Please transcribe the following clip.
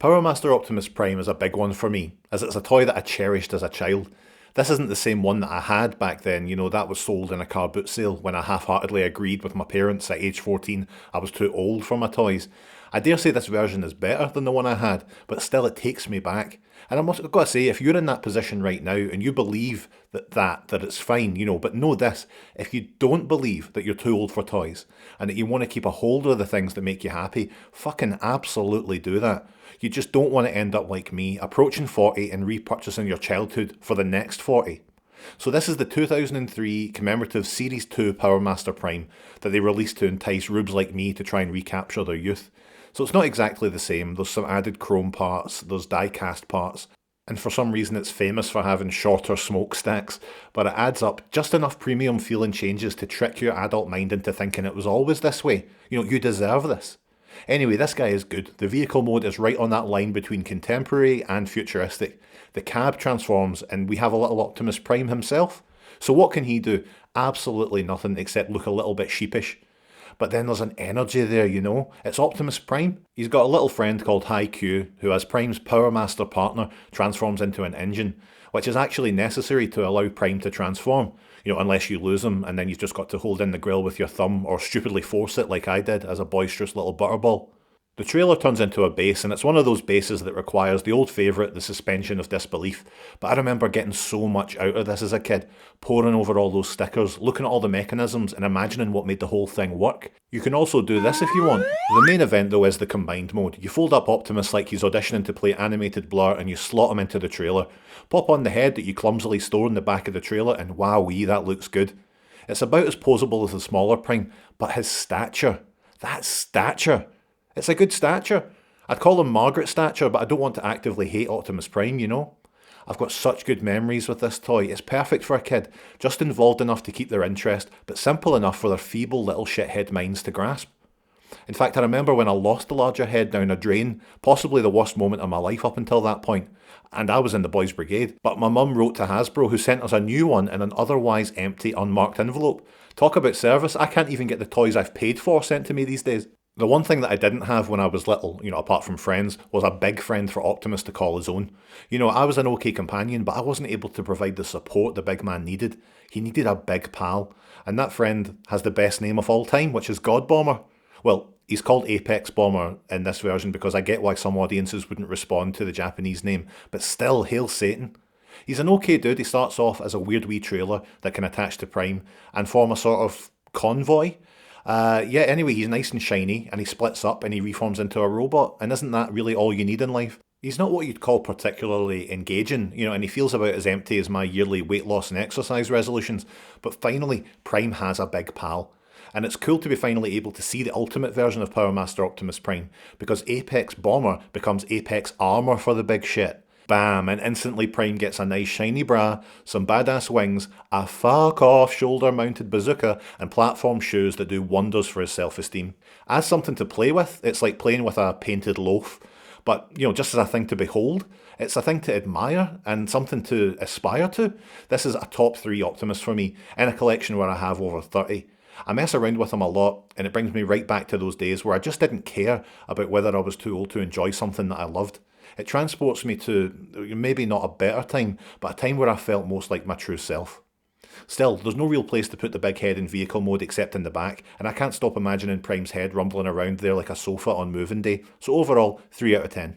Powermaster Optimus Prime is a big one for me, as it's a toy that I cherished as a child. This isn't the same one that I had back then, that was sold in a car boot sale when I half-heartedly agreed with my parents at age 14 I was too old for my toys. I dare say this version is better than the one I had, but still it takes me back. And I've got to say, if you're in that position right now and you believe that it's fine, but know this, if you don't believe that you're too old for toys and that you want to keep a hold of the things that make you happy, fucking absolutely do that. You just don't want to end up like me, approaching 40 and repurchasing your childhood for the next 40. So this is the 2003 commemorative Series 2 Powermaster Prime that they released to entice rubes like me to try and recapture their youth. So it's not exactly the same, there's some added chrome parts, there's die-cast parts, and for some reason it's famous for having shorter smokestacks, but it adds up just enough premium feeling changes to trick your adult mind into thinking it was always this way. You deserve this. Anyway, this guy is good. The vehicle mode is right on that line between contemporary and futuristic. The cab transforms and we have a little Optimus Prime himself. So what can he do? Absolutely nothing except look a little bit sheepish. But then there's an energy there. It's Optimus Prime. He's got a little friend called High Q, who as Prime's Powermaster partner transforms into an engine, which is actually necessary to allow Prime to transform. Unless you lose him and then you've just got to hold in the grill with your thumb or stupidly force it like I did as a boisterous little butterball. The trailer turns into a base, and it's one of those bases that requires the old favourite, the suspension of disbelief. But I remember getting so much out of this as a kid, poring over all those stickers, looking at all the mechanisms and imagining what made the whole thing work. You can also do this if you want. The main event though is the combined mode. You fold up Optimus like he's auditioning to play animated Blur and you slot him into the trailer. Pop on the head that you clumsily store in the back of the trailer and wowee, that looks good. It's about as posable as the smaller Prime, but his stature, that stature. It's a good stature. I'd call him Margaret stature, but I don't want to actively hate Optimus Prime. I've got such good memories with this toy. It's perfect for a kid, just involved enough to keep their interest, but simple enough for their feeble little shithead minds to grasp. In fact, I remember when I lost the larger head down a drain, possibly the worst moment of my life up until that point, and I was in the boys' brigade, but my mum wrote to Hasbro who sent us a new one in an otherwise empty, unmarked envelope. Talk about service, I can't even get the toys I've paid for sent to me these days. The one thing that I didn't have when I was little, apart from friends, was a big friend for Optimus to call his own. I was an okay companion, but I wasn't able to provide the support the big man needed. He needed a big pal, and that friend has the best name of all time, which is God Bomber. Well, he's called Apex Bomber in this version because I get why some audiences wouldn't respond to the Japanese name, but still, hail Satan. He's an okay dude. He starts off as a weird wee trailer that can attach to Prime and form a sort of convoy. Anyway, he's nice and shiny, and he splits up and he reforms into a robot, and isn't that really all you need in life? He's not what you'd call particularly engaging, and he feels about as empty as my yearly weight loss and exercise resolutions, but finally, Prime has a big pal. And it's cool to be finally able to see the ultimate version of Powermaster Optimus Prime, because Apex Bomber becomes Apex Armour for the big shit. Bam, and instantly Prime gets a nice shiny bra, some badass wings, a fuck off shoulder mounted bazooka, and platform shoes that do wonders for his self-esteem. As something to play with, it's like playing with a painted loaf. But, just as a thing to behold, it's a thing to admire and something to aspire to. This is a top 3 Optimus for me, in a collection where I have over 30. I mess around with them a lot, and it brings me right back to those days where I just didn't care about whether I was too old to enjoy something that I loved. It transports me to maybe not a better time, but a time where I felt most like my true self. Still, there's no real place to put the big head in vehicle mode except in the back, and I can't stop imagining Prime's head rumbling around there like a sofa on moving day, so overall, 3 out of 10.